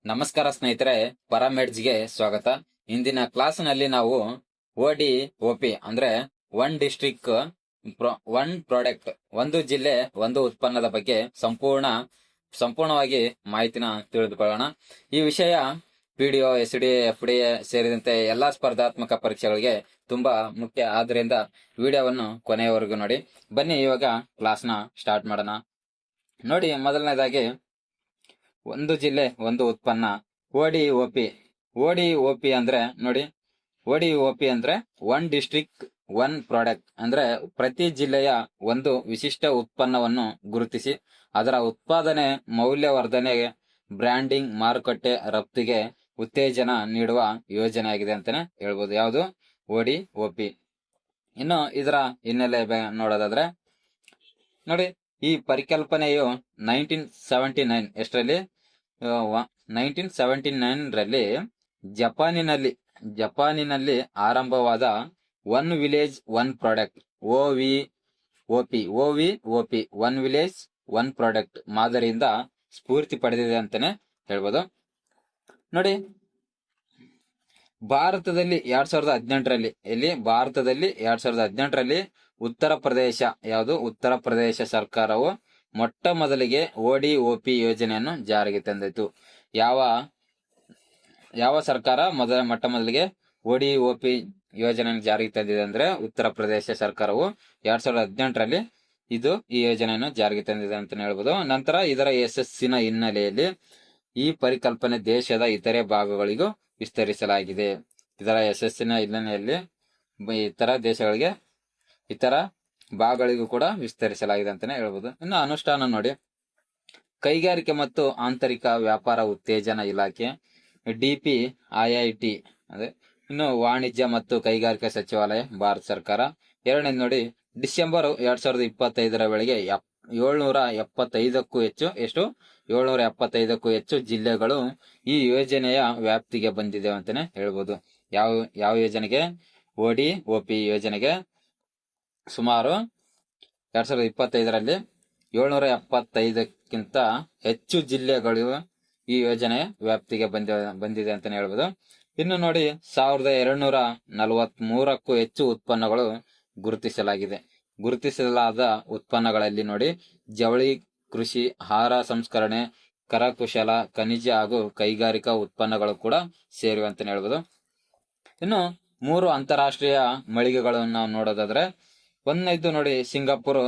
ನಮಸ್ಕಾರ ಸ್ನೇಹಿತರೆ, ಪರಾಮೆಡ್ಸ್ಗೆ ಸ್ವಾಗತ. ಇಂದಿನ ಕ್ಲಾಸ್ನಲ್ಲಿ ನಾವು OD OP ಅಂದ್ರೆ ಒನ್ ಡಿಸ್ಟ್ರಿಕ್ಟ್ ಒನ್ ಪ್ರಾಡಕ್ಟ್, ಒಂದು ಜಿಲ್ಲೆ ಒಂದು ಉತ್ಪನ್ನದ ಬಗ್ಗೆ ಸಂಪೂರ್ಣವಾಗಿ ಮಾಹಿತಿನ ತಿಳಿದುಕೊಳ್ಳೋಣ. ಈ ವಿಷಯ PDO, SDA, FDA ಸೇರಿದಂತೆ ಎಲ್ಲಾ ಸ್ಪರ್ಧಾತ್ಮಕ ಪರೀಕ್ಷೆಗಳಿಗೆ ತುಂಬಾ ಮುಖ್ಯ. ಆದ್ರಿಂದ ವಿಡಿಯೋವನ್ನು ಕೊನೆಯವರೆಗೂ ನೋಡಿ. ಬನ್ನಿ ಇವಾಗ ಕ್ಲಾಸ್ನ ಸ್ಟಾರ್ಟ್ ಮಾಡೋಣ. ನೋಡಿ, ಮೊದಲನೇದಾಗಿ ಒಂದು ಜಿಲ್ಲೆ ಒಂದು ಉತ್ಪನ್ನ, ODOP. ODOP ಅಂದ್ರೆ ನೋಡಿ, ODOP ಅಂದ್ರೆ ಒನ್ ಡಿಸ್ಟ್ರಿಕ್ಟ್ ಒನ್ ಪ್ರಾಡಕ್ಟ್ ಅಂದ್ರೆ ಪ್ರತಿ ಜಿಲ್ಲೆಯ ಒಂದು ವಿಶಿಷ್ಟ ಉತ್ಪನ್ನವನ್ನು ಗುರುತಿಸಿ ಅದರ ಉತ್ಪಾದನೆ, ಮೌಲ್ಯವರ್ಧನೆಗೆ, ಬ್ರ್ಯಾಂಡಿಂಗ್, ಮಾರುಕಟ್ಟೆ, ರಫ್ತಿಗೆ ಉತ್ತೇಜನ ನೀಡುವ ಯೋಜನೆ ಆಗಿದೆ ಅಂತಾನೆ ಹೇಳ್ಬೋದು. ಯಾವುದು? ODOP. ಇನ್ನು ಇದರ ಹಿನ್ನೆಲೆ ನೋಡೋದಾದ್ರೆ ನೋಡಿ, ಈ ಪರಿಕಲ್ಪನೆಯು 1979 ಎಷ್ಟರಲ್ಲಿ 1979ರಲ್ಲಿ ಜಪಾನಿನಲ್ಲಿ ಆರಂಭವಾದ one village one product OVOP one village one product ಮಾದರಿಯಿಂದ ಸ್ಫೂರ್ತಿ ಪಡೆದಿದೆ ಅಂತಾನೆ ಹೇಳ್ಬೋದು. ನೋಡಿ, ಭಾರತದಲ್ಲಿ 2018ರಲ್ಲಿ ಉತ್ತರ ಪ್ರದೇಶ ಸರ್ಕಾರವು ಮೊಟ್ಟ ಮೊದಲಿಗೆ ODOP ಯೋಜನೆಯನ್ನು ಜಾರಿಗೆ ತಂದಿತು. ಯಾವ ಸರ್ಕಾರ ಮೊಟ್ಟ ಮೊದಲಿಗೆ ODOP ಯೋಜನೆಯನ್ನು ಜಾರಿಗೆ ತಂದಿದೆ ಅಂದ್ರೆ ಉತ್ತರ ಪ್ರದೇಶ ಸರ್ಕಾರವು 2018ರಲ್ಲಿ ಈ ಯೋಜನೆಯನ್ನು ಜಾರಿಗೆ ತಂದಿದೆ ಅಂತ ಹೇಳ್ಬೋದು. ನಂತರ ಇದರ ಯಶಸ್ಸಿನ ಹಿನ್ನೆಲೆಯಲ್ಲಿ ಈ ಪರಿಕಲ್ಪನೆ ದೇಶದ ಇತರೆ ಭಾಗಗಳಿಗೂ ವಿಸ್ತರಿಸಲಾಗಿದೆ. ಇದರ ಯಶಸ್ಸಿನ ಹಿನ್ನೆಲೆಯಲ್ಲಿ ಇತರ ಭಾಗಗಳಿಗೂ ಕೂಡ ವಿಸ್ತರಿಸಲಾಗಿದೆ ಅಂತಾನೆ ಹೇಳ್ಬೋದು. ಇನ್ನು ಅನುಷ್ಠಾನ ನೋಡಿ, ಕೈಗಾರಿಕೆ ಮತ್ತು ಆಂತರಿಕ ವ್ಯಾಪಾರ ಉತ್ತೇಜನ ಇಲಾಖೆ DPIIT ಅಂದ್ರೆ ಇನ್ನು ವಾಣಿಜ್ಯ ಮತ್ತು ಕೈಗಾರಿಕಾ ಸಚಿವಾಲಯ, ಭಾರತ ಸರ್ಕಾರ. ಎರಡನೇದು ನೋಡಿ, ಡಿಸೆಂಬರ್ 2025ರ ವೇಳೆಗೆ 775ಕ್ಕೂ ಹೆಚ್ಚು ಜಿಲ್ಲೆಗಳು ಈ ಯೋಜನೆಯ ವ್ಯಾಪ್ತಿಗೆ ಬಂದಿದೆ ಅಂತಾನೆ ಹೇಳ್ಬೋದು. ಯಾವ ಯೋಜನೆಗೆ? ODOP ಯೋಜನೆಗೆ ಸುಮಾರು 2025ರಲ್ಲಿ 775ಕ್ಕಿಂತ ಹೆಚ್ಚು ಜಿಲ್ಲೆಗಳು ಈ ಯೋಜನೆಯ ವ್ಯಾಪ್ತಿಗೆ ಬಂದಿದೆ ಅಂತಾನೆ ಹೇಳ್ಬೋದು. ಇನ್ನು ನೋಡಿ, 1243ಕ್ಕೂ ಹೆಚ್ಚು ಉತ್ಪನ್ನಗಳು ಗುರುತಿಸಲಾದ ಉತ್ಪನ್ನಗಳಲ್ಲಿ ನೋಡಿ, ಜವಳಿ, ಕೃಷಿ, ಆಹಾರ ಸಂಸ್ಕರಣೆ, ಕರಕುಶಲ, ಖನಿಜ ಹಾಗೂ ಕೈಗಾರಿಕಾ ಉತ್ಪನ್ನಗಳು ಕೂಡ ಸೇರಿವೆ ಅಂತಾನೆ ಹೇಳ್ಬೋದು. ಇನ್ನು 3 ಅಂತಾರಾಷ್ಟ್ರೀಯ ಮಳಿಗೆಗಳನ್ನು ನಾವು ನೋಡೋದಾದ್ರೆ, ಒಂದನೇದು ನೋಡಿ ಸಿಂಗಾಪುರ್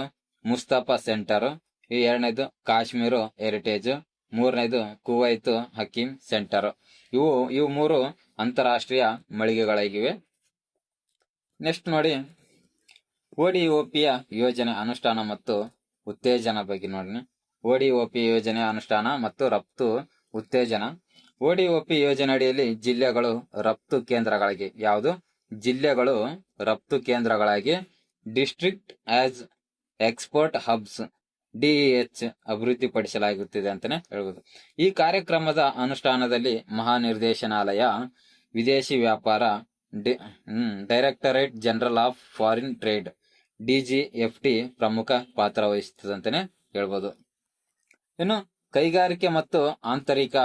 ಮುಸ್ತಫಾ ಸೆಂಟರ್, ಎರಡನೇದು ಕಾಶ್ಮೀರ್ ಹೆರಿಟೇಜ್, ಮೂರನೇದು ಕುವೈತ್ ಹಕೀಂ ಸೆಂಟರ್. ಇವು 3 ಅಂತಾರಾಷ್ಟ್ರೀಯ ಮಳಿಗೆಗಳಾಗಿವೆ. ನೆಕ್ಸ್ಟ್ ನೋಡಿ, ODOP ಯೋಜನೆ ಅನುಷ್ಠಾನ ಮತ್ತು ಉತ್ತೇಜನ ಬಗ್ಗೆ ನೋಡಿ. ODOP ಯೋಜನೆ ಅನುಷ್ಠಾನ ಮತ್ತು ರಫ್ತು ಉತ್ತೇಜನ. ODOP ಯೋಜನೆ ಅಡಿಯಲ್ಲಿ ಜಿಲ್ಲೆಗಳು ರಫ್ತು ಕೇಂದ್ರಗಳಾಗಿ district as export hubs DEH ಅಭಿವೃದ್ಧಿಪಡಿಸಲಾಗುತ್ತಿದೆ ಅಂತಾನೆ ಹೇಳ್ಬೋದು. ಈ ಕಾರ್ಯಕ್ರಮದ ಅನುಷ್ಠಾನದಲ್ಲಿ ಮಹಾನಿರ್ದೇಶನಾಲಯ, ವಿದೇಶಿ ವ್ಯಾಪಾರ, directorate general of foreign trade DGFT ಪ್ರಮುಖ ಪಾತ್ರ ವಹಿಸುತ್ತದೆ ಅಂತಾನೆ ಹೇಳ್ಬೋದು. ಇನ್ನು ಕೈಗಾರಿಕೆ ಮತ್ತು ಆಂತರಿಕ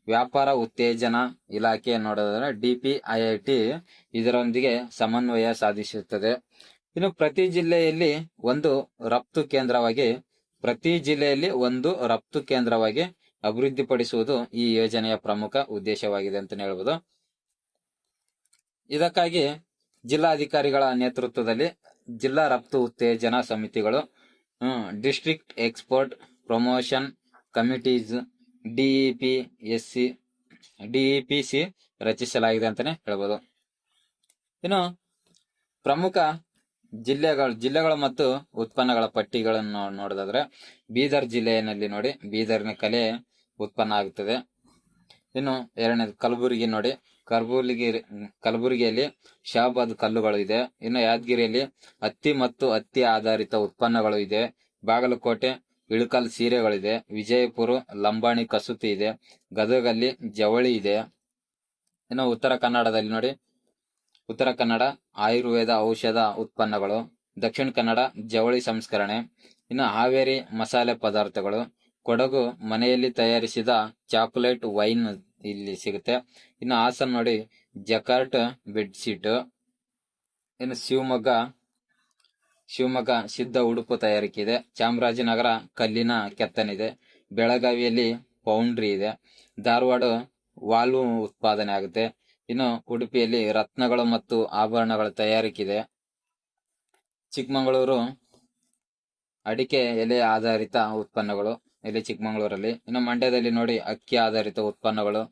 ವ್ಯಾಪಾರ ಉತ್ತೇಜನ ಇಲಾಖೆ ನೋಡೋದಾದ್ರೆ DPIIT ಇದರೊಂದಿಗೆ ಸಮನ್ವಯ ಸಾಧಿಸುತ್ತದೆ. ಇನ್ನು ಪ್ರತಿ ಜಿಲ್ಲೆಯಲ್ಲಿ ಒಂದು ರಫ್ತು ಕೇಂದ್ರವಾಗಿ ಅಭಿವೃದ್ಧಿಪಡಿಸುವುದು ಈ ಯೋಜನೆಯ ಪ್ರಮುಖ ಉದ್ದೇಶವಾಗಿದೆ ಅಂತಾನೆ ಹೇಳ್ಬೋದು. ಇದಕ್ಕಾಗಿ ಜಿಲ್ಲಾಧಿಕಾರಿಗಳ ನೇತೃತ್ವದಲ್ಲಿ ಜಿಲ್ಲಾ ರಫ್ತು ಉತ್ತೇಜನ ಸಮಿತಿಗಳು, district export promotion committees DEPC ರಚಿಸಲಾಗಿದೆ ಅಂತಾನೆ ಹೇಳ್ಬೋದು. ಇನ್ನು ಪ್ರಮುಖ ಜಿಲ್ಲೆಗಳು ಮತ್ತು ಉತ್ಪನ್ನಗಳ ಪಟ್ಟಿಗಳನ್ನು ನೋಡೋದಾದ್ರೆ, ಬೀದರ್ ಜಿಲ್ಲೆಯಲ್ಲಿ ನೋಡಿ, ಬೀದರ್ನ ಕಲೆ ಉತ್ಪನ್ನ ಆಗುತ್ತದೆ. ಇನ್ನು ಎರಡನೇದು ಕಲಬುರಗಿ ನೋಡಿ, ಕಲಬುರಗಿಯಲ್ಲಿ ಶಹಬಾದ್ ಕಲ್ಲುಗಳು ಇದೆ. ಇನ್ನು ಯಾದಗಿರಿಯಲ್ಲಿ ಹತ್ತಿ ಮತ್ತು ಹತ್ತಿ ಆಧಾರಿತ ಉತ್ಪನ್ನಗಳು ಇದೆ. ಬಾಗಲಕೋಟೆ ಇಳಕಲ್ ಸೀರೆಗಳಿದೆ. ವಿಜಯಪುರ ಲಂಬಾಣಿ ಕಸೂತಿ ಇದೆ. ಗದಗಲ್ಲಿ ಜವಳಿ ಇದೆ. ಇನ್ನು ಉತ್ತರ ಕನ್ನಡದಲ್ಲಿ ನೋಡಿ, ಉತ್ತರ ಕನ್ನಡ ಆಯುರ್ವೇದ ಔಷಧ ಉತ್ಪನ್ನಗಳು. ದಕ್ಷಿಣ ಕನ್ನಡ ಜವಳಿ ಸಂಸ್ಕರಣೆ. ಇನ್ನು ಹಾವೇರಿ ಮಸಾಲೆ ಪದಾರ್ಥಗಳು. ಕೊಡಗು ಮನೆಯಲ್ಲಿ ತಯಾರಿಸಿದ ಚಾಕೊಲೇಟ್ ವೈನ್ ಇಲ್ಲಿ ಸಿಗುತ್ತೆ. ಇನ್ನು ಹಾಸನ್ ನೋಡಿ ಜಕಾರ್ಟ್ ಬೆಡ್ಶೀಟ್. ಇನ್ನು ಶಿವಮೊಗ್ಗ ಸಿದ್ಧ ಉಡುಪು ತಯಾರಿಕೆ ಇದೆ. ಚಾಮರಾಜನಗರ ಕಲ್ಲಿನ ಕೆತ್ತನಿದೆ. ಬೆಳಗಾವಿಯಲ್ಲಿ ಪೌಂಡ್ರಿ ಇದೆ. ಧಾರವಾಡ ವಾಲ್ವು ಉತ್ಪಾದನೆ ಆಗುತ್ತೆ. ಇನ್ನು ಉಡುಪಿಯಲ್ಲಿ ರತ್ನಗಳು ಮತ್ತು ಆಭರಣಗಳ ತಯಾರಿಕೆ ಇದೆ. ಚಿಕ್ಕಮಗಳೂರು ಅಡಿಕೆ ಎಲೆ ಆಧಾರಿತ ಉತ್ಪನ್ನಗಳು ಇಲ್ಲಿ ಚಿಕ್ಕಮಗಳೂರಲ್ಲಿ. ಇನ್ನು ಮಂಡ್ಯದಲ್ಲಿ ನೋಡಿ ಅಕ್ಕಿ ಆಧಾರಿತ ಉತ್ಪನ್ನಗಳು.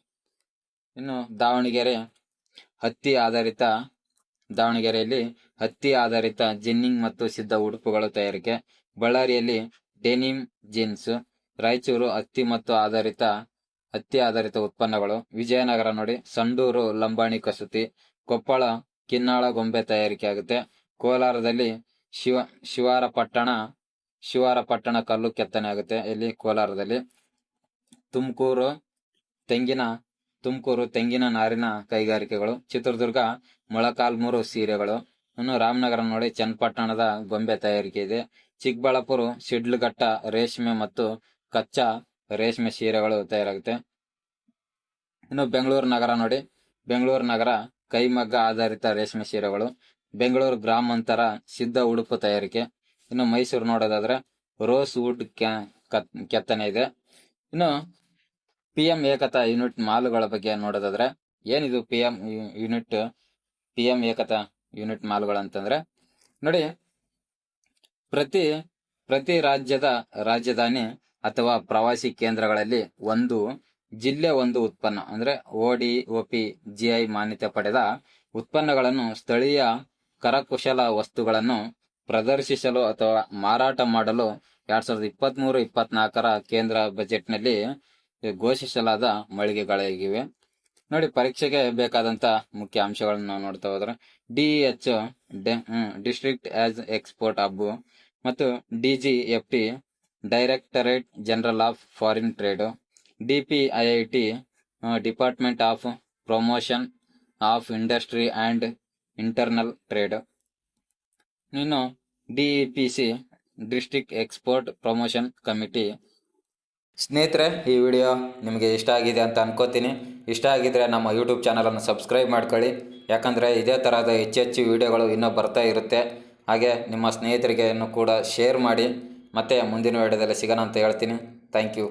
ಇನ್ನು ದಾವಣಗೆರೆಯಲ್ಲಿ ಹತ್ತಿ ಆಧಾರಿತ ಜಿನ್ನಿಂಗ್ ಮತ್ತು ಸಿದ್ಧ ಉಡುಪುಗಳು ತಯಾರಿಕೆ. ಬಳ್ಳಾರಿಯಲ್ಲಿ ಡೆನಿಮ್ ಜೀನ್ಸ್. ರಾಯಚೂರು ಹತ್ತಿ ಆಧಾರಿತ ಉತ್ಪನ್ನಗಳು. ವಿಜಯನಗರ ನೋಡಿ ಸಂಡೂರು ಲಂಬಾಣಿ ಕಸೂತಿ. ಕೊಪ್ಪಳ ಕಿನ್ನಾಳ ಗೊಂಬೆ ತಯಾರಿಕೆ ಆಗುತ್ತೆ. ಕೋಲಾರದಲ್ಲಿ ಶಿವಾರಪಟ್ಟಣ ಕಲ್ಲು ಕೆತ್ತನೆ ಆಗುತ್ತೆ ಇಲ್ಲಿ ಕೋಲಾರದಲ್ಲಿ. ತುಮಕೂರು ತೆಂಗಿನ ನಾರಿನ ಕೈಗಾರಿಕೆಗಳು. ಚಿತ್ರದುರ್ಗ ಮೊಳಕಾಲ್ಮೂರು ಸೀರೆಗಳು. ಇನ್ನು ರಾಮನಗರ ನೋಡಿ ಚನ್ನಪಟ್ಟಣದ ಗೊಂಬೆ ತಯಾರಿಕೆ ಇದೆ. ಚಿಕ್ಕಬಳ್ಳಾಪುರ ಶಿಡ್ಲಘಟ್ಟ ರೇಷ್ಮೆ ಮತ್ತು ಕಚ್ಚಾ ರೇಷ್ಮೆ ಸೀರೆಗಳು ತಯಾರಾಗುತ್ತೆ. ಇನ್ನು ಬೆಂಗಳೂರು ನಗರ ಕೈಮಗ್ಗ ಆಧಾರಿತ ರೇಷ್ಮೆ ಸೀರೆಗಳು. ಬೆಂಗಳೂರು ಗ್ರಾಮಾಂತರ ಸಿದ್ಧ ಉಡುಪು ತಯಾರಿಕೆ. ಇನ್ನು ಮೈಸೂರು ನೋಡೋದಾದ್ರೆ ರೋಸ್ ವುಡ್ ಕೆತ್ತನೆ ಇದೆ. ಇನ್ನು PM ಏಕತಾ ಯೂನಿಟ್ ಮಾಲುಗಳ ಬಗ್ಗೆ ನೋಡೋದಾದ್ರೆ ಏನಿದು PM ಏಕತಾ ಯೂನಿಟ್ ಮಾಲುಗಳು ಅಂತಂದ್ರೆ ನೋಡಿ, ಪ್ರತಿ ರಾಜ್ಯದ ರಾಜಧಾನಿ ಅಥವಾ ಪ್ರವಾಸಿ ಕೇಂದ್ರಗಳಲ್ಲಿ ಒಂದು ಜಿಲ್ಲೆ ಒಂದು ಉತ್ಪನ್ನ ಅಂದ್ರೆ ODOP GI ಮಾನ್ಯತೆ ಪಡೆದ ಉತ್ಪನ್ನಗಳನ್ನು ಸ್ಥಳೀಯ ಕರಕುಶಲ ವಸ್ತುಗಳನ್ನು ಪ್ರದರ್ಶಿಸಲು ಅಥವಾ ಮಾರಾಟ ಮಾಡಲು 2023-24 ಕೇಂದ್ರ ಬಜೆಟ್ನಲ್ಲಿ ಘೋಷಿಸಲಾದ ಮಳಿಗೆಗಳಾಗಿವೆ. ನೋಡಿ, ಪರೀಕ್ಷೆಗೆ ಬೇಕಾದಂತ ಮುಖ್ಯ ಅಂಶಗಳನ್ನು ನಾವು ನೋಡ್ತಾ ಹೋದ್ರೆ DEH district as export hub ಮತ್ತು DGFT directorate general of foreign trade. DPIIT department of promotion of industry and internal trade. ಇನ್ನು DEPC district export promotion committee. ಸ್ನೇಹಿತರೆ, ಈ ವಿಡಿಯೋ ನಿಮಗೆ ಇಷ್ಟ ಆಗಿದೆ ಅಂತ ಅನ್ಕೋತೀನಿ. ಇಷ್ಟ ಆಗಿದ್ರೆ ನಮ್ಮ ಯೂಟ್ಯೂಬ್ ಚಾನಲನ್ನು ಸಬ್ಸ್ಕ್ರೈಬ್ ಮಾಡ್ಕೊಳ್ಳಿ. ಯಾಕಂದರೆ ಇದೇ ಥರದ ಹೆಚ್ಚು ವಿಡಿಯೋಗಳು ಇನ್ನೂ ಬರ್ತಾ ಇರುತ್ತೆ. ಹಾಗೆ ನಿಮ್ಮ ಸ್ನೇಹಿತರಿಗೆ ಕೂಡ ಶೇರ್ ಮಾಡಿ. ಮತ್ತೆ ಮುಂದಿನ ವಿಡಿಯೋದಲ್ಲಿ ಸಿಗೋಣ ಅಂತ ಹೇಳ್ತೀನಿ. Thank you.